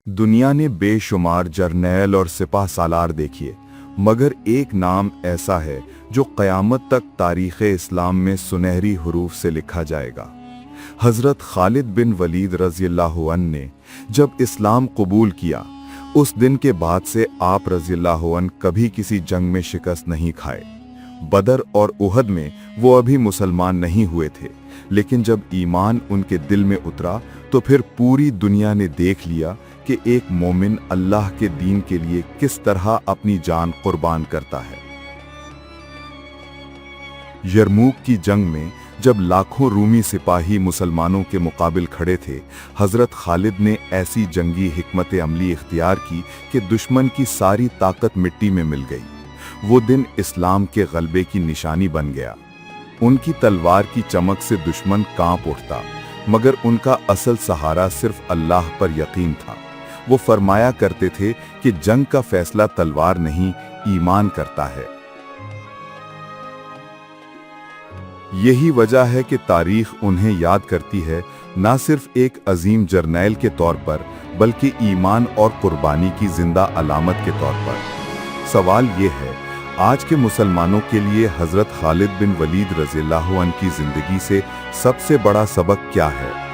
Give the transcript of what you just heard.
दुनिया ने बेशुमार जर्नैल और सिपाह सालार देखिए, मगर एक नाम ऐसा है जो क़यामत तक तारीख़ इस्लाम में सुनहरी हुरूफ से लिखा जाएगा। हज़रत खालिद बिन वलीद रज़ियल्लाहु अन्हु ने जब इस्लाम कबूल किया, उस दिन के बाद से आप रज़ियल्लाहु अन्हु कभी किसी जंग में शिकस्त नहीं खाए। बदर और उहद में वो अभी मुसलमान नहीं हुए थे, लेकिन जब ईमान उनके दिल में उतरा तो फिर पूरी दुनिया ने देख लिया कि एक मोमिन अल्लाह के दीन के लिए किस तरह अपनी जान कुर्बान करता है। यरमूक की जंग में जब लाखों रूमी सिपाही मुसलमानों के मुकाबिल खड़े थे, हज़रत खालिद ने ऐसी जंगी हिकमत अमली इख्तियार की कि दुश्मन की सारी ताकत मिट्टी में मिल गई। वो दिन इस्लाम के गलबे की निशानी बन गया। उनकी तलवार की चमक से दुश्मन कांप उठता, मगर उनका असल सहारा सिर्फ अल्लाह पर यकीन था। वो फरमाया करते थे कि जंग का फैसला तलवार नहीं, ईमान करता है। यही वजह है कि तारीख उन्हें याद करती है, ना सिर्फ एक अजीम जर्नैल के तौर पर, बल्कि ईमान और कुर्बानी की जिंदा अलामत के तौर पर। सवाल ये है, आज के मुसलमानों के लिए हज़रत खालिद बिन वलीद रज़ियल्लाहु अन्हु की जिंदगी से सबसे बड़ा सबक क्या है?